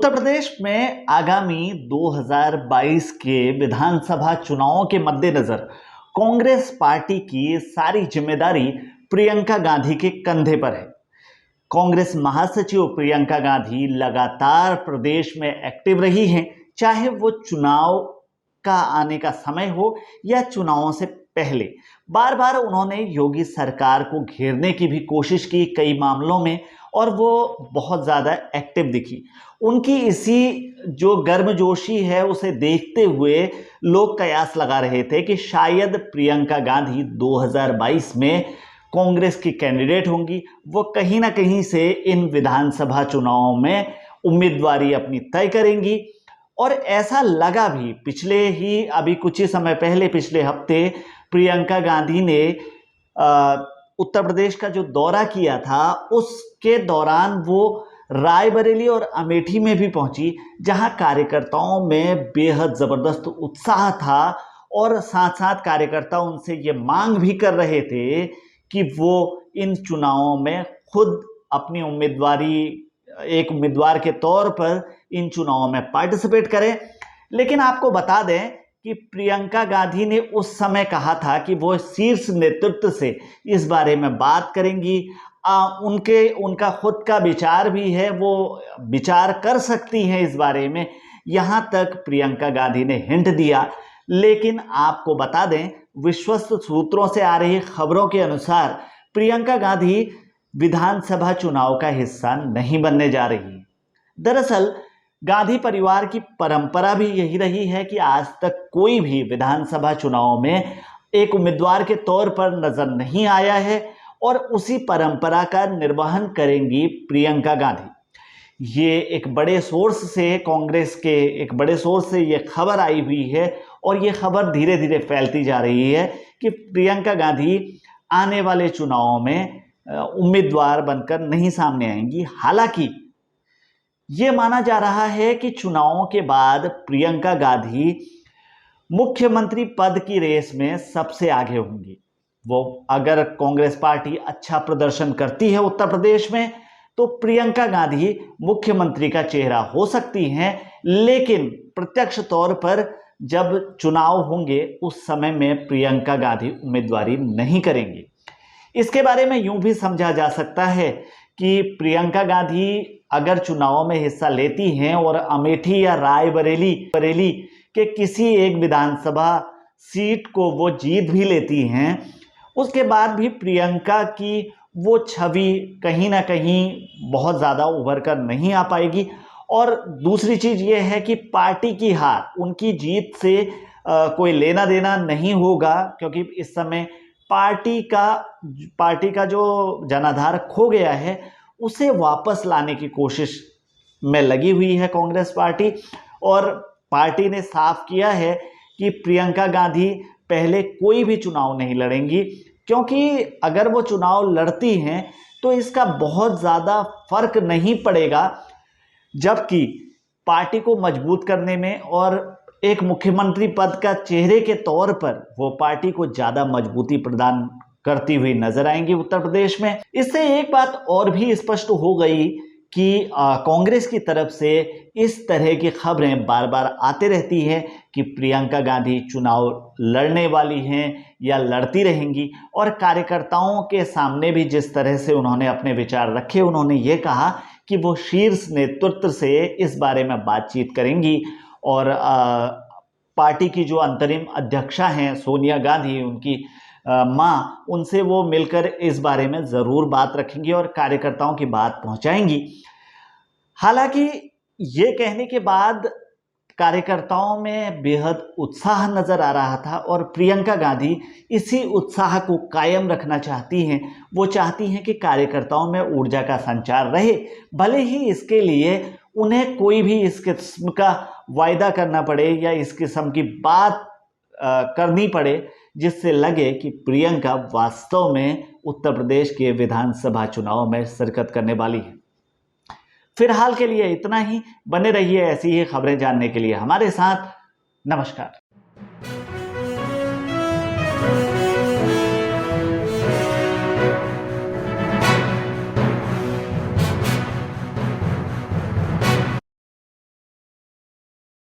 उत्तर प्रदेश में आगामी 2022 के विधानसभा चुनावों के मद्देनजर कांग्रेस पार्टी की सारी जिम्मेदारी प्रियंका गांधी के कंधे पर है। कांग्रेस महासचिव प्रियंका गांधी लगातार प्रदेश में एक्टिव रही हैं, चाहे वो चुनाव का आने का समय हो या चुनावों से पहले। बार बार उन्होंने योगी सरकार को घेरने की भी कोशिश की कई मामलों में, और वो बहुत ज़्यादा एक्टिव दिखी। उनकी इसी जो गर्मजोशी है उसे देखते हुए लोग कयास लगा रहे थे कि शायद प्रियंका गांधी 2022 में कांग्रेस की कैंडिडेट होंगी। वो कहीं ना कहीं से इन विधानसभा चुनावों में उम्मीदवारी अपनी तय करेंगी, और ऐसा लगा भी। पिछले ही अभी कुछ ही समय पहले, पिछले हफ्ते प्रियंका गांधी ने उत्तर प्रदेश का जो दौरा किया था, उसके दौरान वो रायबरेली और अमेठी में भी पहुंची, जहां कार्यकर्ताओं में बेहद ज़बरदस्त उत्साह था, और साथ साथ कार्यकर्ता उनसे ये मांग भी कर रहे थे कि वो इन चुनावों में खुद अपनी उम्मीदवारी, एक उम्मीदवार के तौर पर इन चुनावों में पार्टिसिपेट करें। लेकिन आपको बता दें कि प्रियंका गांधी ने उस समय कहा था कि वो शीर्ष नेतृत्व से इस बारे में बात करेंगी। उनका खुद का विचार भी है, वो विचार कर सकती हैं इस बारे में, यहाँ तक प्रियंका गांधी ने हिंट दिया। लेकिन आपको बता दें, विश्वस्त सूत्रों से आ रही खबरों के अनुसार प्रियंका गांधी विधानसभा चुनाव का हिस्सा नहीं बनने जा रही। दरअसल गांधी परिवार की परंपरा भी यही रही है कि आज तक कोई भी विधानसभा चुनाव में एक उम्मीदवार के तौर पर नजर नहीं आया है, और उसी परंपरा का निर्वहन करेंगी प्रियंका गांधी। ये एक बड़े सोर्स से, कांग्रेस के एक बड़े सोर्स से ये खबर आई हुई है, और ये खबर धीरे धीरे फैलती जा रही है कि प्रियंका गांधी आने वाले चुनावों में उम्मीदवार बनकर नहीं सामने आएंगी। हालांकि ये माना जा रहा है कि चुनावों के बाद प्रियंका गांधी मुख्यमंत्री पद की रेस में सबसे आगे होंगी। वो अगर कांग्रेस पार्टी अच्छा प्रदर्शन करती है उत्तर प्रदेश में, तो प्रियंका गांधी मुख्यमंत्री का चेहरा हो सकती हैं। लेकिन प्रत्यक्ष तौर पर जब चुनाव होंगे उस समय में प्रियंका गांधी उम्मीदवारी नहीं करेंगी। इसके बारे में यूं भी समझा जा सकता है कि प्रियंका गांधी अगर चुनावों में हिस्सा लेती हैं और अमेठी या रायबरेली के किसी एक विधानसभा सीट को वो जीत भी लेती हैं, उसके बाद भी प्रियंका की वो छवि कहीं ना कहीं बहुत ज़्यादा उभर कर नहीं आ पाएगी। और दूसरी चीज़ ये है कि पार्टी की हार, उनकी जीत से कोई लेना देना नहीं होगा, क्योंकि इस समय पार्टी का जो जनाधार खो गया है उसे वापस लाने की कोशिश में लगी हुई है कांग्रेस पार्टी। और पार्टी ने साफ किया है कि प्रियंका गांधी पहले कोई भी चुनाव नहीं लड़ेंगी, क्योंकि अगर वो चुनाव लड़ती हैं तो इसका बहुत ज़्यादा फर्क नहीं पड़ेगा, जबकि पार्टी को मजबूत करने में और एक मुख्यमंत्री पद का चेहरे के तौर पर वो पार्टी को ज़्यादा मजबूती प्रदान करती हुई नजर आएंगी उत्तर प्रदेश में। इससे एक बात और भी स्पष्ट हो गई कि कांग्रेस की तरफ से इस तरह की खबरें बार बार आते रहती हैं कि प्रियंका गांधी चुनाव लड़ने वाली हैं या लड़ती रहेंगी। और कार्यकर्ताओं के सामने भी जिस तरह से उन्होंने अपने विचार रखे, उन्होंने ये कहा कि वो शीर्ष नेतृत्व से इस बारे में बातचीत करेंगी, और पार्टी की जो अंतरिम अध्यक्षा हैं सोनिया गांधी, उनकी माँ, उनसे वो मिलकर इस बारे में ज़रूर बात रखेंगी और कार्यकर्ताओं की बात पहुंचाएंगी। हालांकि ये कहने के बाद कार्यकर्ताओं में बेहद उत्साह नज़र आ रहा था, और प्रियंका गांधी इसी उत्साह को कायम रखना चाहती हैं। वो चाहती हैं कि कार्यकर्ताओं में ऊर्जा का संचार रहे, भले ही इसके लिए उन्हें कोई भी इस किस्म का वायदा करना पड़े या इस किस्म की बात करनी पड़े जिससे लगे कि प्रियंका वास्तव में उत्तर प्रदेश के विधानसभा चुनाव में शिरकत करने वाली है। फिलहाल के लिए इतना ही। बने रहिए ऐसी ही खबरें जानने के लिए हमारे साथ। नमस्कार।